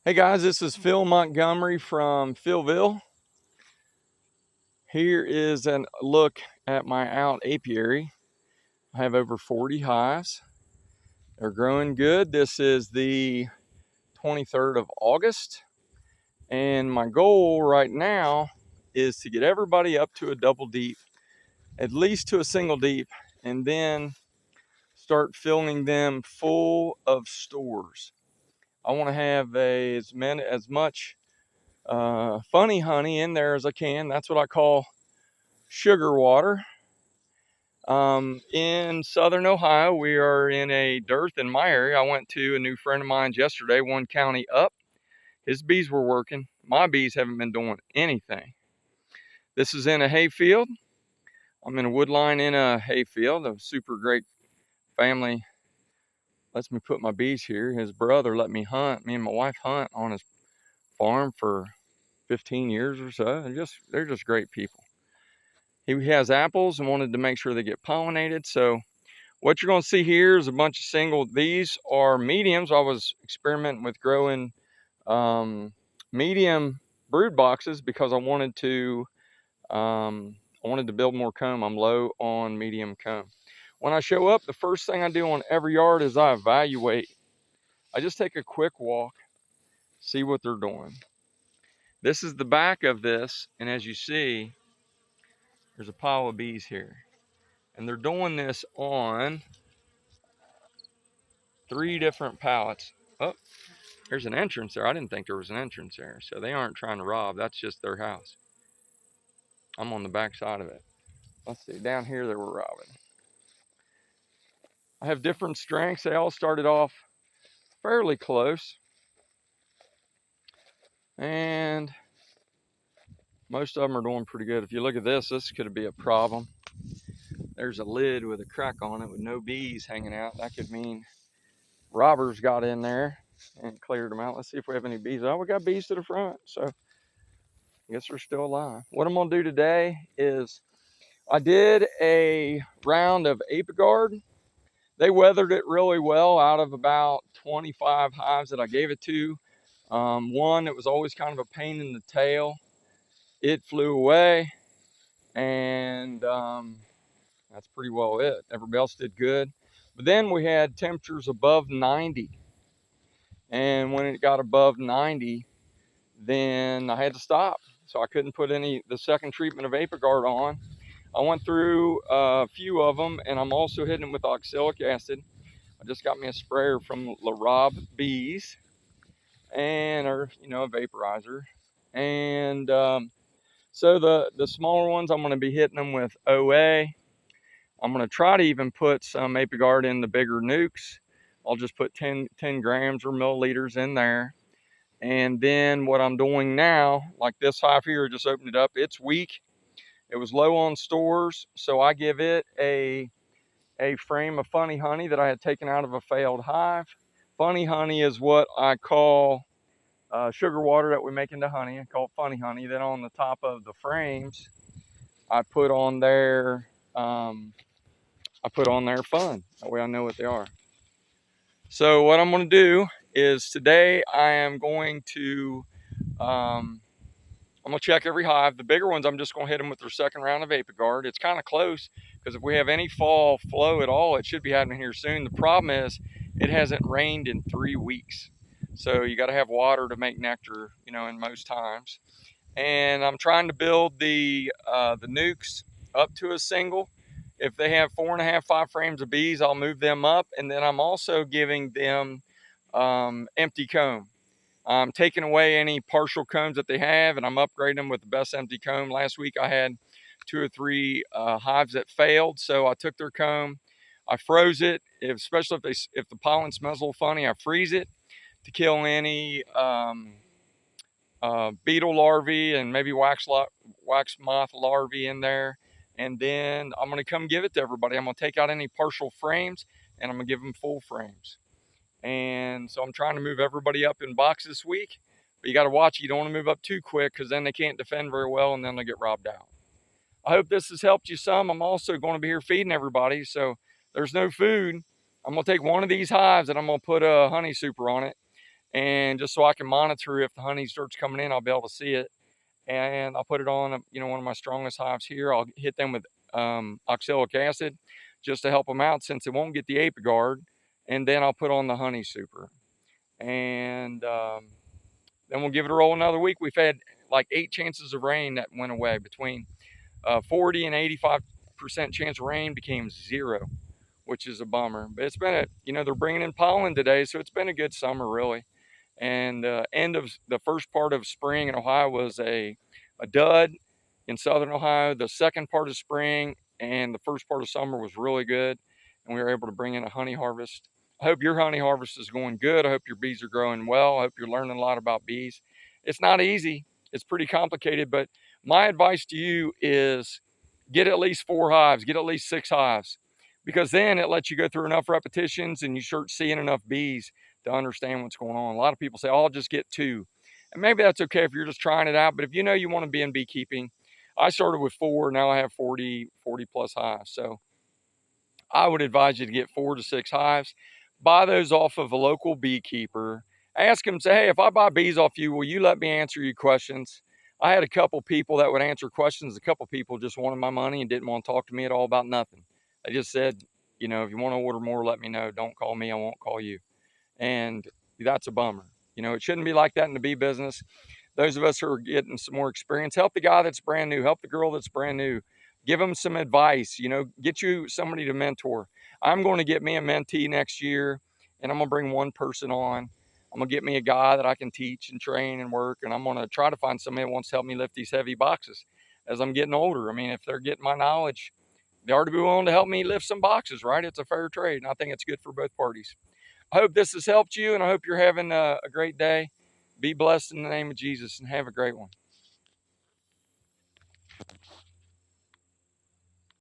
Hey guys, this is Phil Montgomery from Philville. Here is a look at my out apiary. I have over 40 hives. They're growing good. This is the 23rd of August. And my goal right now is to get everybody up to a double deep, at least to a single deep, and then start filling them full of stores. I want to have as much funny honey in there as I can. That's what I call sugar water. In southern Ohio, we are in a dearth in my area. I went to a new friend of mine's yesterday, one county up. His bees were working. My bees haven't been doing anything. This is in a hay field. I'm in a wood line in a hay field. A super great family lets me put my bees here. His brother let me hunt. Me and my wife hunt on his farm for 15 years or so. They're just great people. He has apples and wanted to make sure they get pollinated. So what you're going to see here is a bunch of single. These are mediums. I was experimenting with growing medium brood boxes because I wanted to build more comb. I'm low on medium comb. When I show up, the first thing I do on every yard is I evaluate. I just take a quick walk, see what they're doing. This is the back of this, and as you see, there's a pile of bees here. And they're doing this on 3 different pallets. Oh, there's an entrance there. I didn't think there was an entrance there. So they aren't trying to rob. That's just their house. I'm on the back side of it. Let's see. Down here they were robbing. I have different strengths. They all started off fairly close. And most of them are doing pretty good. If you look at this, this could be a problem. There's a lid with a crack on it with no bees hanging out. That could mean robbers got in there and cleared them out. Let's see if we have any bees. Oh, we got bees to the front. So I guess they're still alive. What I'm going to do today is I did a round of Apigard. They weathered it really well out of about 25 hives that I gave it to. One that was always kind of a pain in the tail, it flew away, and that's pretty well it. Everybody else did good. But then we had temperatures above 90. And when it got above 90, then I had to stop. So I couldn't put the second treatment of Apigard on. I went through a few of them, and I'm also hitting them with oxalic acid. I just got me a sprayer from La Rob Bees, or a vaporizer. And so the smaller ones, I'm going to be hitting them with OA. I'm going to try to even put some Apigard in the bigger nukes. I'll just put 10 grams or milliliters in there. And then what I'm doing now, like this hive here, just opened it up. It's weak. It was low on stores, so I give it a frame of funny honey that I had taken out of a failed hive. Funny honey is what I call sugar water that we make into honey. I call it funny honey. Then on the top of the frames, I put on their fun. That way I know what they are. So what I'm going to do is today I am going to I'm going to check every hive. The bigger ones, I'm just going to hit them with their second round of Apigard. It's kind of close because if we have any fall flow at all, it should be happening here soon. The problem is it hasn't rained in 3 weeks. So you got to have water to make nectar, in most times. And I'm trying to build the nukes up to a single. If they have 4.5, 5 frames of bees, I'll move them up. And then I'm also giving them empty comb. I'm taking away any partial combs that they have, and I'm upgrading them with the best empty comb. Last week I had 2 or 3 hives that failed, so I took their comb, I froze it. Especially if the pollen smells a little funny, I freeze it to kill any beetle larvae and maybe wax moth larvae in there. And then I'm going to come give it to everybody. I'm going to take out any partial frames, and I'm going to give them full frames. And so I'm trying to move everybody up in box this week, but you got to watch. You don't want to move up too quick because then they can't defend very well and then they get robbed out. I hope this has helped you some. I'm also going to be here feeding everybody. So there's no food. I'm going to take one of these hives and I'm going to put a honey super on it. and just so I can monitor if the honey starts coming in, I'll be able to see it. And I'll put it on, one of my strongest hives here. I'll hit them with oxalic acid just to help them out since it won't get the apiguard. And then I'll put on the honey super. And then we'll give it a roll another week. We've had like 8 chances of rain that went away. Between 40 and 85% chance of rain became 0, which is a bummer. But it's been they're bringing in pollen today, so it's been a good summer, really. And end of the first part of spring in Ohio was a dud in southern Ohio. The second part of spring and the first part of summer was really good, and we were able to bring in a honey harvest. I hope your honey harvest is going good. I hope your bees are growing well. I hope you're learning a lot about bees. It's not easy. It's pretty complicated, but my advice to you is get at least 4 hives, get at least 6 hives, because then it lets you go through enough repetitions and you start seeing enough bees to understand what's going on. A lot of people say, oh, I'll just get 2. And maybe that's okay if you're just trying it out. But if you know you want to be in beekeeping, I started with 4. Now I have 40 plus hives. So I would advise you to get 4 to 6 hives. Buy those off of a local beekeeper. Ask them, say, hey, if I buy bees off you, will you let me answer you questions? I had a couple people that would answer questions. A couple people just wanted my money and didn't want to talk to me at all about nothing. They just said, if you want to order more, let me know. Don't call me. I won't call you. And that's a bummer. It shouldn't be like that in the bee business. Those of us who are getting some more experience, help the guy that's brand new, help the girl that's brand new, give them some advice, get you somebody to mentor. I'm going to get me a mentee next year, and I'm going to bring one person on. I'm going to get me a guy that I can teach and train and work, and I'm going to try to find somebody that wants to help me lift these heavy boxes as I'm getting older. I mean, if they're getting my knowledge, they ought to be willing to help me lift some boxes, right? It's a fair trade, and I think it's good for both parties. I hope this has helped you, and I hope you're having a great day. Be blessed in the name of Jesus, and have a great one.